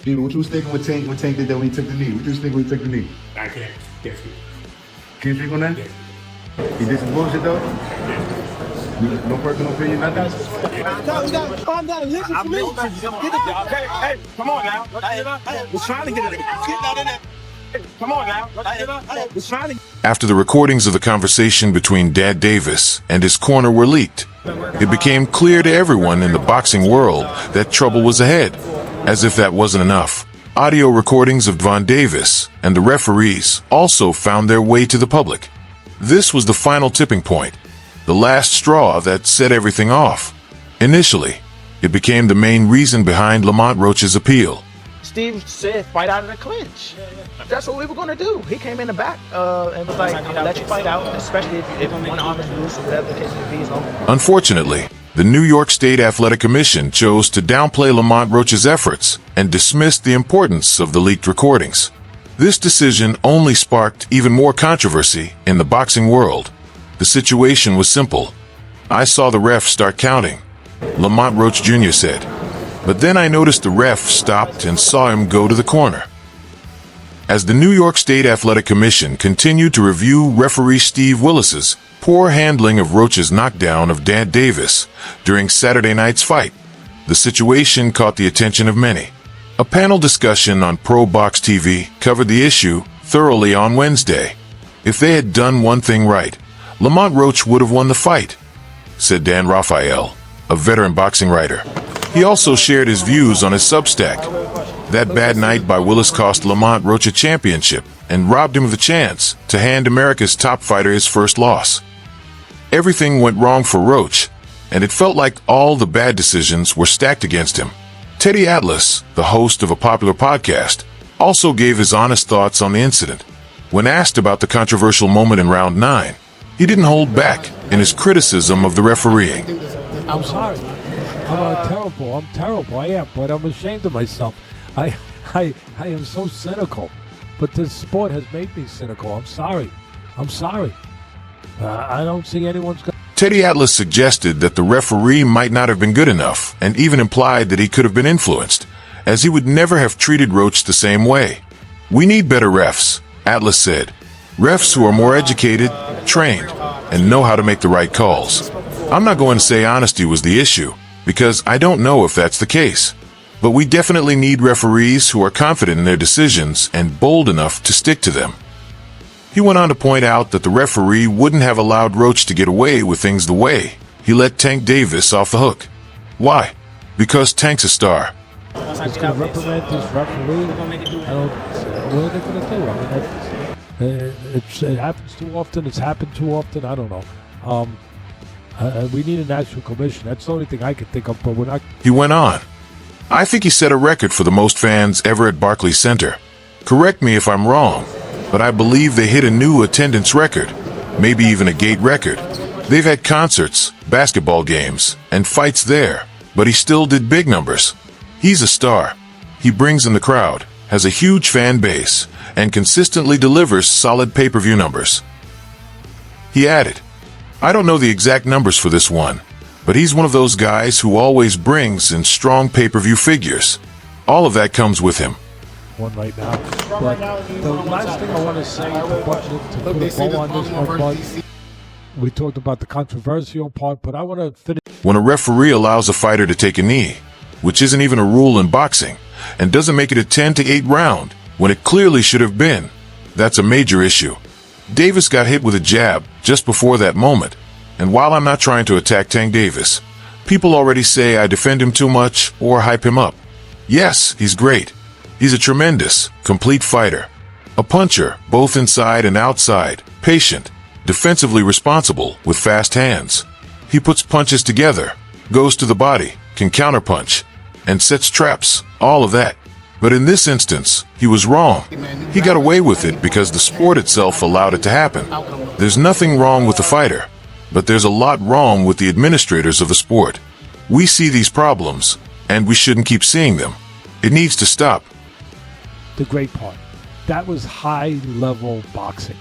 Steven, what you was thinking when Tank did that when he took the knee? What you was thinking when he took the knee? I can't speak. Can't speak on that? Yeah. He did some bullshit though? No personal opinion, nothing? Calm down, listen to me. Hey, come on now. We're trying to get it. Come on now. We're trying to. After the recordings of the conversation between Dant Davis and his corner were leaked, it became clear to everyone in the boxing world that trouble was ahead. As if that wasn't enough, audio recordings of Dvon Davis and the referees also found their way to the public. This was the final tipping point, the last straw that set everything off. Initially, it became the main reason behind Lamont Roach's appeal. Steve said fight out of the clinch. That's what we were going to do. He came in the back and was like, I'm going to let you fight out, especially if one arm is loose or whatever the case may be. Unfortunately, the New York State Athletic Commission chose to downplay Lamont Roach's efforts and dismissed the importance of the leaked recordings. This decision only sparked even more controversy in the boxing world. The situation was simple. I saw the ref start counting, Lamont Roach Jr. said. But then I noticed the ref stopped and saw him go to the corner. As the New York State Athletic Commission continued to review referee Steve Willis's poor handling of Roach's knockdown of Dant Davis during Saturday night's fight, the situation caught the attention of many. A panel discussion on Pro Box TV covered the issue thoroughly on Wednesday. If they had done one thing right, Lamont Roach would have won the fight, said Dan Raphael, a veteran boxing writer. He also shared his views on his Substack. That bad night by Willis cost Lamont Roach a championship and robbed him of the chance to hand America's top fighter his first loss. Everything went wrong for Roach, and it felt like all the bad decisions were stacked against him. Teddy Atlas, the host of a popular podcast, also gave his honest thoughts on the incident. When asked about the controversial moment in round 9, he didn't hold back in his criticism of the refereeing. I'm sorry. I'm terrible. I am, but I'm ashamed of myself. I am so cynical, but this sport has made me cynical. I'm sorry. I don't see anyone's. Teddy Atlas suggested that the referee might not have been good enough, and even implied that he could have been influenced, as he would never have treated Roach the same way. We need better refs, Atlas said. Refs who are more educated, trained, and know how to make the right calls. I'm not going to say honesty was the issue, because I don't know if that's the case. But we definitely need referees who are confident in their decisions and bold enough to stick to them. He went on to point out that the referee wouldn't have allowed Roach to get away with things the way he let Tank Davis off the hook. Why? Because Tank's a star. It's going to reprimand this referee. What are they going to do? It happens too often. It's happened too often. I don't know. We need a national commission. That's the only thing I can think of, but we're not. He went on. I think he set a record for the most fans ever at Barclays Center. Correct me if I'm wrong, but I believe they hit a new attendance record, maybe even a gate record. They've had concerts, basketball games, and fights there, but he still did big numbers. He's a star. He brings in the crowd, has a huge fan base, and consistently delivers solid pay-per-view numbers. He added, I don't know the exact numbers for this one, but he's one of those guys who always brings in strong pay-per-view figures. All of that comes with him. One right now. But the last thing I want to say to put a bow on this one, Bud, we talked about the controversial part, but I want to finish. When a referee allows a fighter to take a knee, which isn't even a rule in boxing, and doesn't make it a 10-8 round, when it clearly should have been, that's a major issue. Davis got hit with a jab just before that moment, and while I'm not trying to attack Tank Davis, people already say I defend him too much or hype him up. Yes, he's great. He's a tremendous, complete fighter. A puncher, both inside and outside, patient, defensively responsible, with fast hands. He puts punches together, goes to the body, can counterpunch, and sets traps, all of that. But in this instance, he was wrong. He got away with it because the sport itself allowed it to happen. There's nothing wrong with the fighter, but there's a lot wrong with the administrators of the sport. We see these problems, and we shouldn't keep seeing them. It needs to stop. The great part. That was high-level boxing.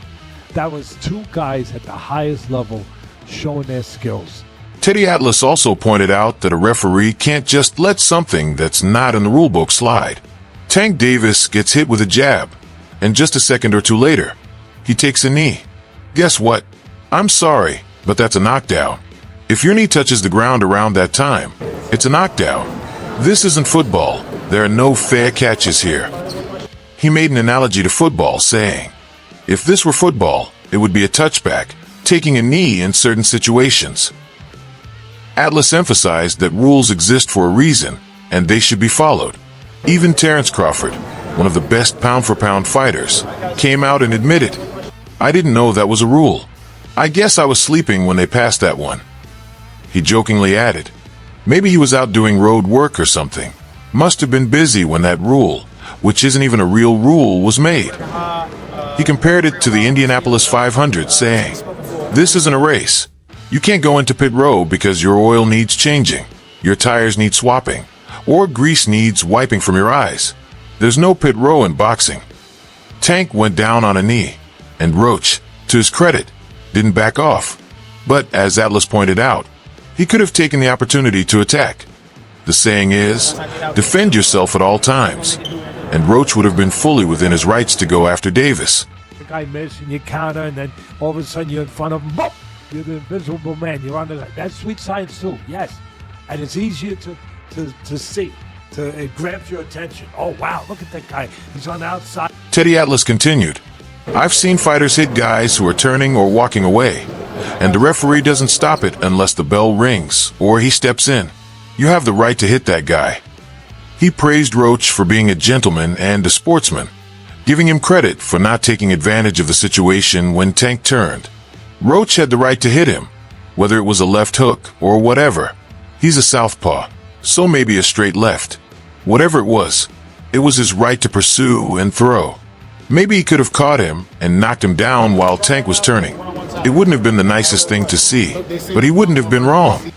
That was two guys at the highest level showing their skills. Teddy Atlas also pointed out that a referee can't just let something that's not in the rulebook slide. Tank Davis gets hit with a jab, and just a second or two later, he takes a knee. Guess what? I'm sorry, but that's a knockdown. If your knee touches the ground around that time, it's a knockdown. This isn't football. There are no fair catches here. He made an analogy to football, saying, if this were football, it would be a touchback, taking a knee in certain situations. Atlas emphasized that rules exist for a reason, and they should be followed. Even Terrence Crawford, one of the best pound-for-pound fighters, came out and admitted, I didn't know that was a rule. I guess I was sleeping when they passed that one. He jokingly added, maybe he was out doing road work or something. Must have been busy when that rule, which isn't even a real rule, was made. He compared it to the Indianapolis 500, saying, this isn't a race. You can't go into pit road because your oil needs changing, your tires need swapping, or grease needs wiping from your eyes. There's no pit row in boxing. Tank went down on a knee, and Roach, to his credit, didn't back off. But, as Atlas pointed out, he could have taken the opportunity to attack. The saying is, defend yourself at all times. And Roach would have been fully within his rights to go after Davis. The guy missed and you counter, and then all of a sudden you're in front of him. Boom! You're the invisible man. You're on the. That's sweet science too. Yes, and it's easier to see. It grabs your attention. Oh wow! Look at that guy. He's on the outside. Teddy Atlas continued, I've seen fighters hit guys who are turning or walking away, and the referee doesn't stop it unless the bell rings or he steps in. You have the right to hit that guy. He praised Roach for being a gentleman and a sportsman, giving him credit for not taking advantage of the situation when Tank turned. Roach had the right to hit him, whether it was a left hook or whatever. He's a southpaw, so maybe a straight left. Whatever it was his right to pursue and throw. Maybe he could have caught him and knocked him down while Tank was turning. It wouldn't have been the nicest thing to see, but he wouldn't have been wrong.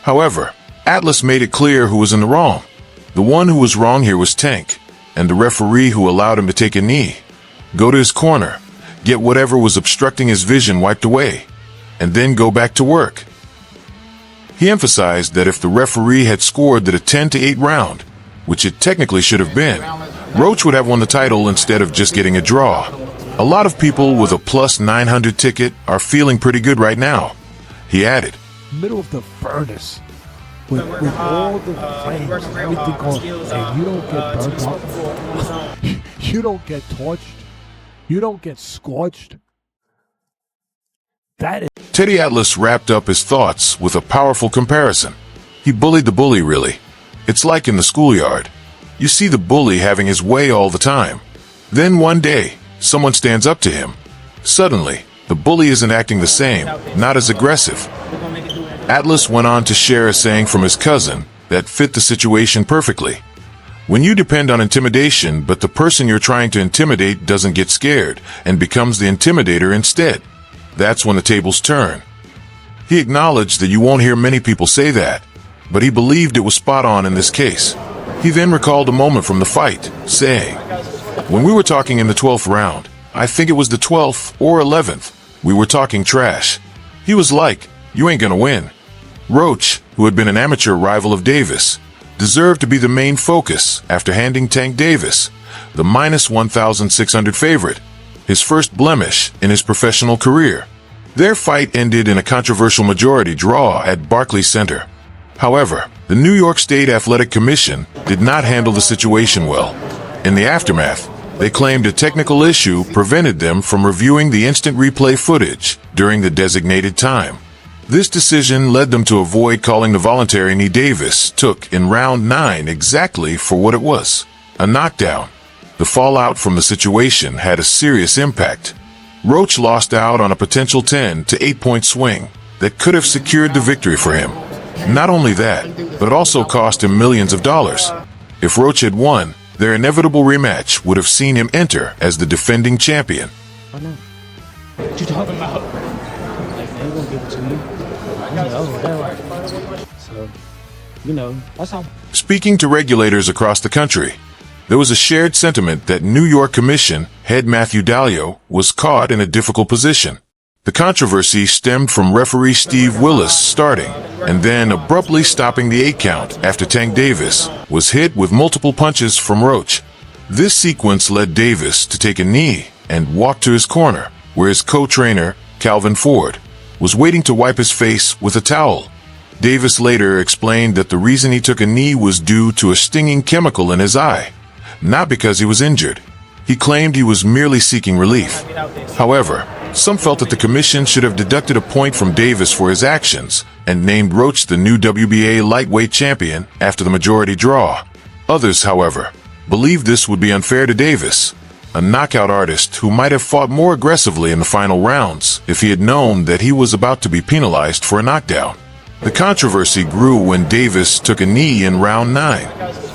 However, Atlas made it clear who was in the wrong. The one who was wrong here was Tank, and the referee who allowed him to take a knee, go to his corner, get whatever was obstructing his vision wiped away, and then go back to work. He emphasized that if the referee had scored that a 10-8 round, which it technically should have been, Roach would have won the title instead of just getting a draw. A lot of people with a plus 900 ticket are feeling pretty good right now. He added, Middle of the furnace. With all the flames and everything going, and you don't get burnt up. You don't get torched. You don't get scorched. That is. Teddy Atlas wrapped up his thoughts with a powerful comparison. He bullied the bully, really. It's like in the schoolyard. You see the bully having his way all the time. Then one day, someone stands up to him. Suddenly, the bully isn't acting the same, not as aggressive. Atlas went on to share a saying from his cousin that fit the situation perfectly. When you depend on intimidation, but the person you're trying to intimidate doesn't get scared and becomes the intimidator instead, that's when the tables turn. He acknowledged that you won't hear many people say that, but he believed it was spot on in this case. He then recalled a moment from the fight, saying, when we were talking in the 12th round, I think it was the 12th or 11th, we were talking trash. He was like, you ain't gonna win. Roach, who had been an amateur rival of Davis, deserved to be the main focus after handing Tank Davis, the minus 1,600 favorite, his first blemish in his professional career. Their fight ended in a controversial majority draw at Barclays Center. However, the New York State Athletic Commission did not handle the situation well. In the aftermath, they claimed a technical issue prevented them from reviewing the instant replay footage during the designated time. This decision led them to avoid calling the voluntary knee Davis took in round 9 exactly for what it was, a knockdown. The fallout from the situation had a serious impact. Roach lost out on a potential 10 to 8 point swing that could have secured the victory for him. Not only that, but it also cost him millions of dollars. If Roach had won, their inevitable rematch would have seen him enter as the defending champion. I know. What you talking about? Like, they gonna give it to me. So, that's how. Speaking to regulators across the country, there was a shared sentiment that New York Commission head Matthew Dalio was caught in a difficult position. The controversy stemmed from referee Steve Willis starting and then abruptly stopping the 8 count after Tank Davis was hit with multiple punches from Roach. This sequence led Davis to take a knee and walk to his corner, where his co-trainer, Calvin Ford, was waiting to wipe his face with a towel. Davis later explained that the reason he took a knee was due to a stinging chemical in his eye, not because he was injured. He claimed he was merely seeking relief. However, some felt that the commission should have deducted a point from Davis for his actions and named Roach the new WBA lightweight champion after the majority draw. Others, however, believed this would be unfair to Davis, a knockout artist who might have fought more aggressively in the final rounds if he had known that he was about to be penalized for a knockdown. The controversy grew when Davis took a knee in round 9.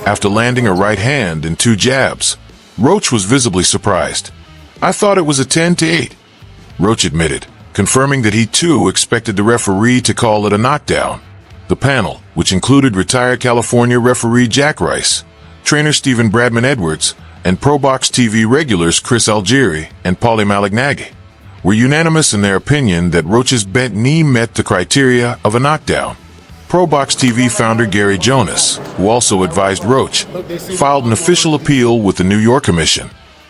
After landing a right hand and 2 jabs, Roach was visibly surprised. "I thought it was a 10-8. Roach admitted, confirming that he too expected the referee to call it a knockdown. The panel, which included retired California referee Jack Rice, trainer Stephen Bradman Edwards, and Pro Box TV regulars Chris Algieri and Paulie Malignaggi, were unanimous in their opinion that Roach's bent knee met the criteria of a knockdown. Pro Box TV founder Gary Jonas, who also advised Roach, filed an official appeal with the New York Commission,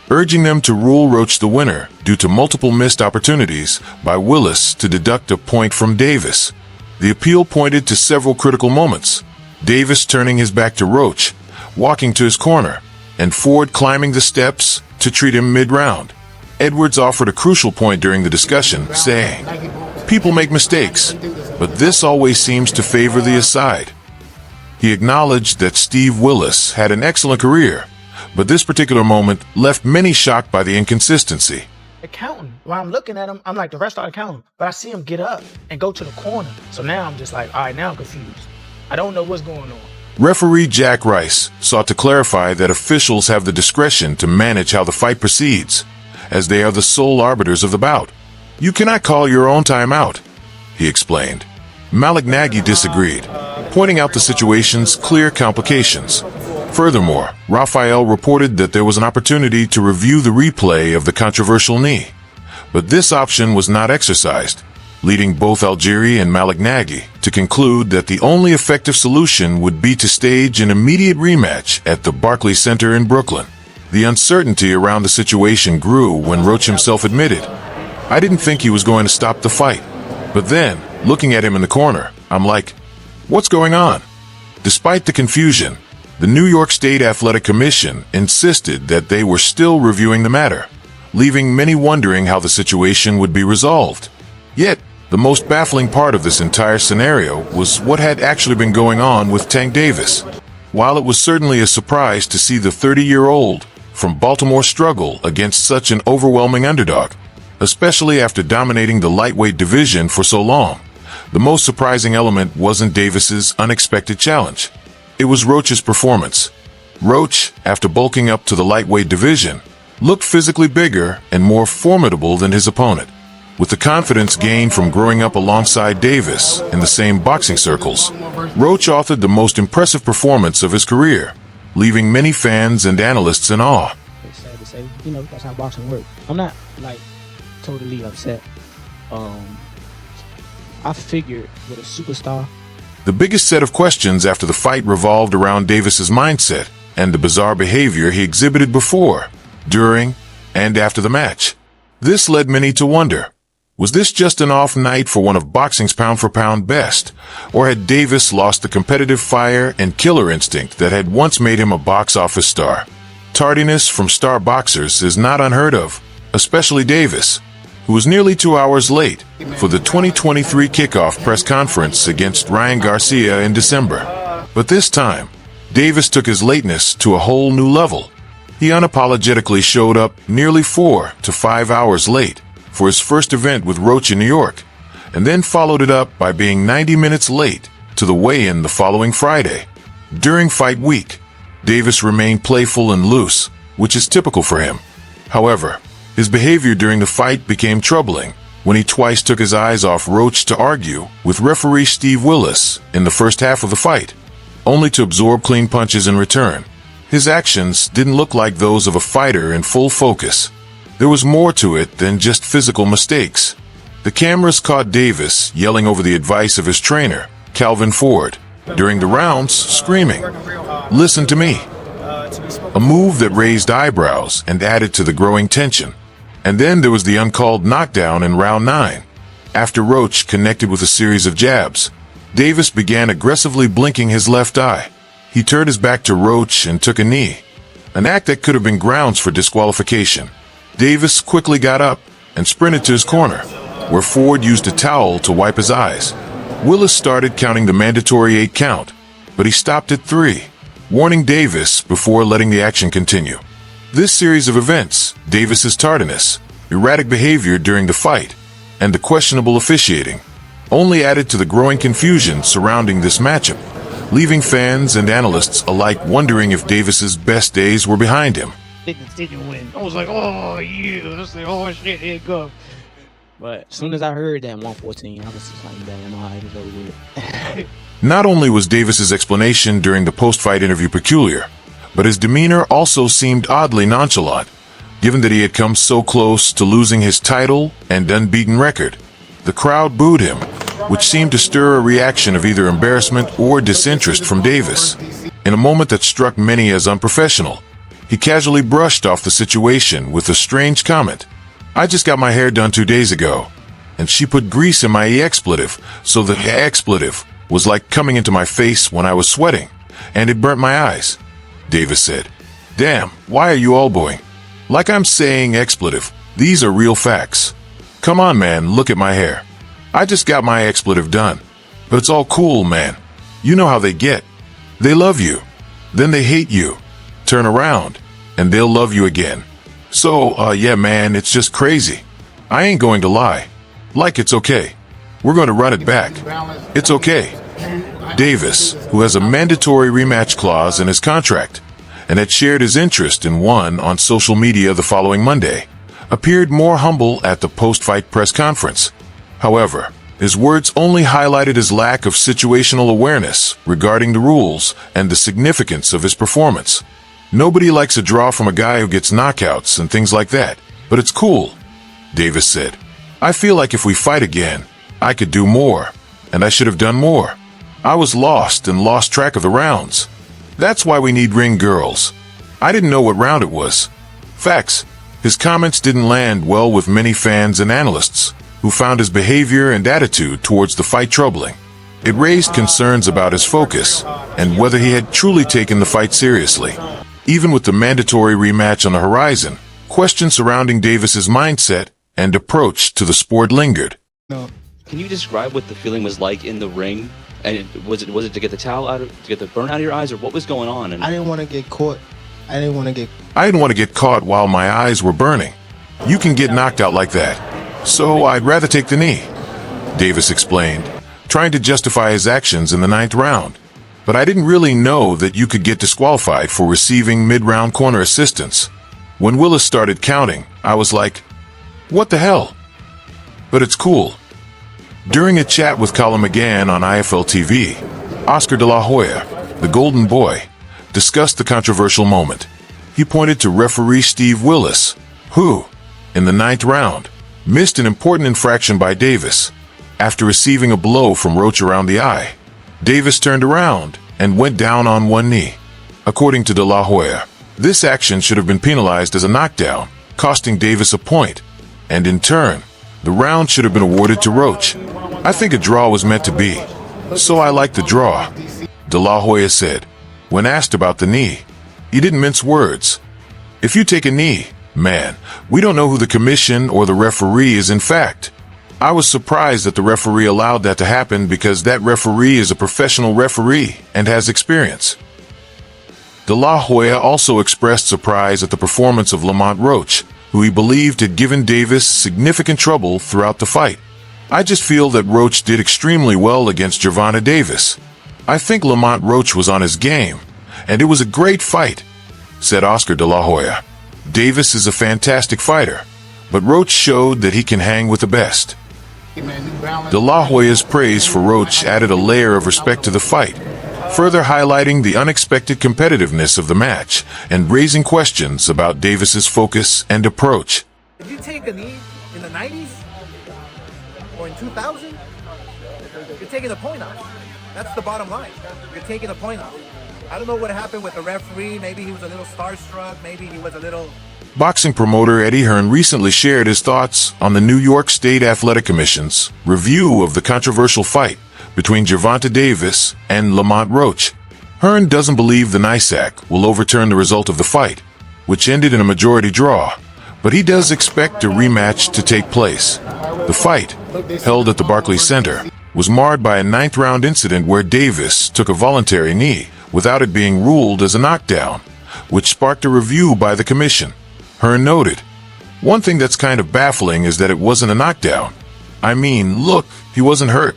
urging them to rule Roach the winner due to multiple missed opportunities by Willis to deduct a point from Davis. The appeal pointed to several critical moments: Davis turning his back to Roach, walking to his corner, and Ford climbing the steps to treat him mid-round. Edwards offered a crucial point during the discussion, saying, "People make mistakes, but this always seems to favor the aside." He acknowledged that Steve Willis had an excellent career, but this particular moment left many shocked by the inconsistency. Counting. While I'm looking at him, I'm like, the rest started counting. But I see him get up and go to the corner. So now I'm just like, all right, now I'm confused. I don't know what's going on. Referee Jack Rice sought to clarify that officials have the discretion to manage how the fight proceeds, as they are the sole arbiters of the bout. "You cannot call your own timeout," he explained. Malignaggi disagreed, pointing out the situation's clear complications. Furthermore, Raphael reported that there was an opportunity to review the replay of the controversial knee, but this option was not exercised, leading both Algieri and Malignaggi to conclude that the only effective solution would be to stage an immediate rematch at the Barclays Center in Brooklyn. The uncertainty around the situation grew when Roach himself admitted, "I didn't think he was going to stop the fight. But then, looking at him in the corner, I'm like, what's going on?" Despite the confusion, the New York State Athletic Commission insisted that they were still reviewing the matter, leaving many wondering how the situation would be resolved. Yet, the most baffling part of this entire scenario was what had actually been going on with Tank Davis. While it was certainly a surprise to see the 30-year-old from Baltimore struggle against such an overwhelming underdog, especially after dominating the lightweight division for so long, the most surprising element wasn't Davis's unexpected challenge. It was Roach's performance. Roach, after bulking up to the lightweight division, looked physically bigger and more formidable than his opponent. With the confidence gained from growing up alongside Davis in the same boxing circles, Roach authored the most impressive performance of his career, leaving many fans and analysts in awe. It's sad to say, that's how boxing works. I'm not, totally upset. I figured with a superstar. The biggest set of questions after the fight revolved around Davis's mindset and the bizarre behavior he exhibited before, during, and after the match. This led many to wonder, was this just an off night for one of boxing's pound-for-pound best, or had Davis lost the competitive fire and killer instinct that had once made him a box office star? Tardiness from star boxers is not unheard of, especially Davis, who was nearly 2 hours late for the 2023 kickoff press conference against Ryan Garcia in December. But this time, Davis took his lateness to a whole new level. He unapologetically showed up nearly 4 to 5 hours late for his first event with Roach in New York, and then followed it up by being 90 minutes late to the weigh-in the following Friday. During fight week, Davis remained playful and loose, which is typical for him. However, his behavior during the fight became troubling when he twice took his eyes off Roach to argue with referee Steve Willis in the first half of the fight, only to absorb clean punches in return. His actions didn't look like those of a fighter in full focus. There was more to it than just physical mistakes. The cameras caught Davis yelling over the advice of his trainer, Calvin Ford, during the rounds, screaming, "Listen to me. a move that raised eyebrows and added to the growing tension. And then there was the uncalled knockdown in round 9. After Roach connected with a series of jabs, Davis began aggressively blinking his left eye. He turned his back to Roach and took a knee, an act that could have been grounds for disqualification. Davis quickly got up and sprinted to his corner, where Ford used a towel to wipe his eyes. Willis started counting the mandatory 8 count, but he stopped at 3, warning Davis before letting the action continue. This series of events, Davis's tardiness, erratic behavior during the fight, and the questionable officiating, only added to the growing confusion surrounding this matchup, leaving fans and analysts alike wondering if Davis's best days were behind him. I was like, oh, yeah, that's the oh shit, here it goes. But as soon as I heard that 114, I was just like, damn, all right, it's over with. Not only was Davis's explanation during the post-fight interview peculiar, but his demeanor also seemed oddly nonchalant, given that he had come so close to losing his title and unbeaten record. The crowd booed him, which seemed to stir a reaction of either embarrassment or disinterest from Davis. In a moment that struck many as unprofessional, he casually brushed off the situation with a strange comment. "I just got my hair done 2 days ago, and she put grease in my expletive, so the expletive was like coming into my face when I was sweating, and it burnt my eyes," Davis said. "Damn, why are you all booing? Like I'm saying expletive. These are real facts. Come on, man, look at my hair. I just got my expletive done. But it's all cool, man. You know how they get. They love you. Then they hate you. Turn around, and they'll love you again. So, yeah, man, it's just crazy. I ain't going to lie. Like, it's okay. We're going to run it back. It's okay." Davis, who has a mandatory rematch clause in his contract, and had shared his interest in one on social media the following Monday, appeared more humble at the post-fight press conference. However, his words only highlighted his lack of situational awareness regarding the rules and the significance of his performance. "Nobody likes a draw from a guy who gets knockouts and things like that, but it's cool," Davis said. "I feel like if we fight again, I could do more, and I should have done more. I was lost and lost track of the rounds. That's why we need ring girls. I didn't know what round it was." Facts. His comments didn't land well with many fans and analysts, who found his behavior and attitude towards the fight troubling. It raised concerns about his focus and whether he had truly taken the fight seriously. Even with the mandatory rematch on the horizon, questions surrounding Davis's mindset and approach to the sport lingered. Can you describe what the feeling was like in the ring? And was it to get the towel out, to get the burn out of your eyes, or what was going on? And I didn't want to get caught. I didn't want to get caught while my eyes were burning. You can get knocked out like that. So I'd rather take the knee, Davis explained, trying to justify his actions in the 9th round. But I didn't really know that you could get disqualified for receiving mid-round corner assistance. When Willis started counting, I was like, what the hell? But it's cool. During a chat with Colin McGann on IFL TV, Oscar de la Hoya, the Golden Boy, discussed the controversial moment. He pointed to referee Steve Willis, who, in the 9th round, missed an important infraction by Davis. After receiving a blow from Roach around the eye, Davis turned around and went down on one knee. According to de la Hoya, this action should have been penalized as a knockdown, costing Davis a point, and in turn, the round should have been awarded to Roach. I think a draw was meant to be, so I like the draw, de la Hoya said. When asked about the knee, he didn't mince words. If you take a knee, man, we don't know who the commission or the referee is in fact. I was surprised that the referee allowed that to happen because that referee is a professional referee and has experience. De la Hoya also expressed surprise at the performance of Lamont Roach, who he believed had given Davis significant trouble throughout the fight. I just feel that Roach did extremely well against Gervonta Davis. I think Lamont Roach was on his game, and it was a great fight, said Oscar de la Hoya. Davis is a fantastic fighter, but Roach showed that he can hang with the best. De la Hoya's praise for Roach added a layer of respect to the fight, further highlighting the unexpected competitiveness of the match and raising questions about Davis's focus and approach. Did you take a knee in the 90s or in 2000? You're taking a point off. That's the bottom line. You're taking a point off. I don't know what happened with the referee. Maybe he was a little starstruck. Maybe he was a little... Boxing promoter Eddie Hearn recently shared his thoughts on the New York State Athletic Commission's review of the controversial fight between Gervonta Davis and Lamont Roach. Hearn doesn't believe the NYSAC will overturn the result of the fight, which ended in a majority draw, but he does expect a rematch to take place. The fight, held at the Barclays Center, was marred by a ninth-round incident where Davis took a voluntary knee without it being ruled as a knockdown, which sparked a review by the commission. Hearn noted, "One thing that's kind of baffling is that it wasn't a knockdown. I mean, look, he wasn't hurt.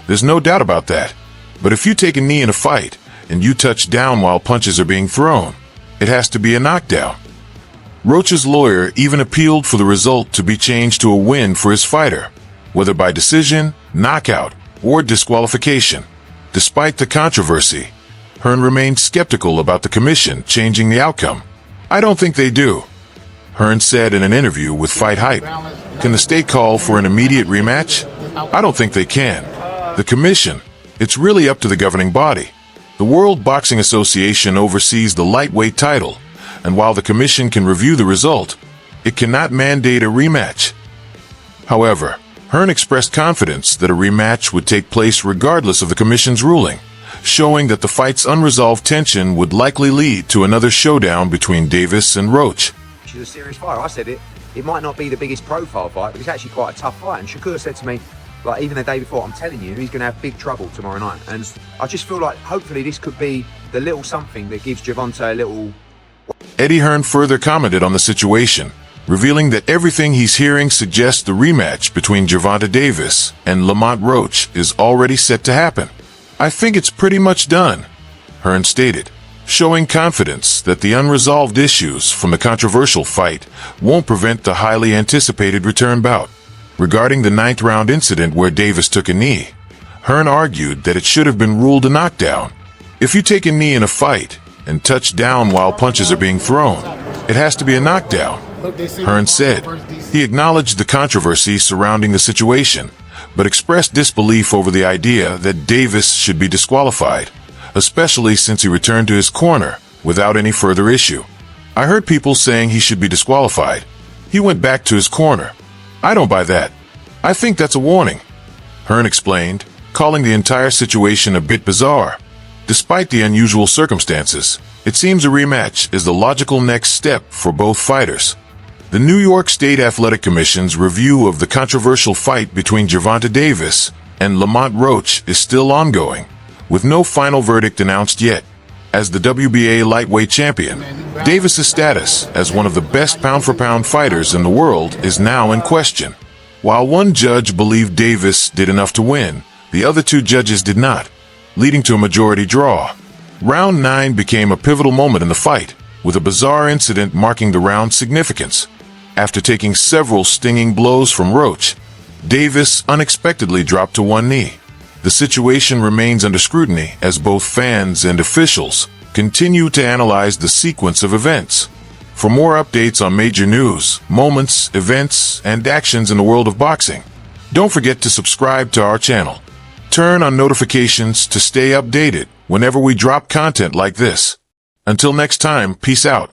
There's no doubt about that. But if you take a knee in a fight and you touch down while punches are being thrown, it has to be a knockdown." Roach's lawyer even appealed for the result to be changed to a win for his fighter, whether by decision, knockout, or disqualification. Despite the controversy, Hearn remained skeptical about the commission changing the outcome. "I don't think they do," Hearn said in an interview with Fight Hype. "Can the state call for an immediate rematch? I don't think they can. The commission, it's really up to the governing body. The World Boxing Association oversees the lightweight title, and while the commission can review the result, it cannot mandate a rematch." However, Hearn expressed confidence that a rematch would take place regardless of the commission's ruling, showing that the fight's unresolved tension would likely lead to another showdown between Davis and Roach. She's a serious fight. I said it. It might not be the biggest profile fight, but it's actually quite a tough fight. And Shakur said to me, like, even the day before, "I'm telling you, he's going to have big trouble tomorrow night." And I just feel like hopefully this could be the little something that gives Gervonta a little... Eddie Hearn further commented on the situation, revealing that everything he's hearing suggests the rematch between Gervonta Davis and Lamont Roach is already set to happen. "I think it's pretty much done," Hearn stated, showing confidence that the unresolved issues from the controversial fight won't prevent the highly anticipated return bout. Regarding the ninth-round incident where Davis took a knee, Hearn argued that it should have been ruled a knockdown. "If you take a knee in a fight and touch down while punches are being thrown, it has to be a knockdown," Hearn said. He acknowledged the controversy surrounding the situation, but expressed disbelief over the idea that Davis should be disqualified, especially since he returned to his corner without any further issue. "I heard people saying he should be disqualified. He went back to his corner. I don't buy that. I think that's a warning," Hearn explained, calling the entire situation a bit bizarre. Despite the unusual circumstances, it seems a rematch is the logical next step for both fighters. The New York State Athletic Commission's review of the controversial fight between Gervonta Davis and Lamont Roach is still ongoing, with no final verdict announced yet. As the WBA lightweight champion, Davis's status as one of the best pound-for-pound fighters in the world is now in question. While one judge believed Davis did enough to win, the other two judges did not, leading to a majority draw. Round 9 became a pivotal moment in the fight, with a bizarre incident marking the round's significance. After taking several stinging blows from Roach, Davis unexpectedly dropped to one knee. The situation remains under scrutiny as both fans and officials continue to analyze the sequence of events. For more updates on major news, moments, events, and actions in the world of boxing, don't forget to subscribe to our channel. Turn on notifications to stay updated whenever we drop content like this. Until next time, peace out.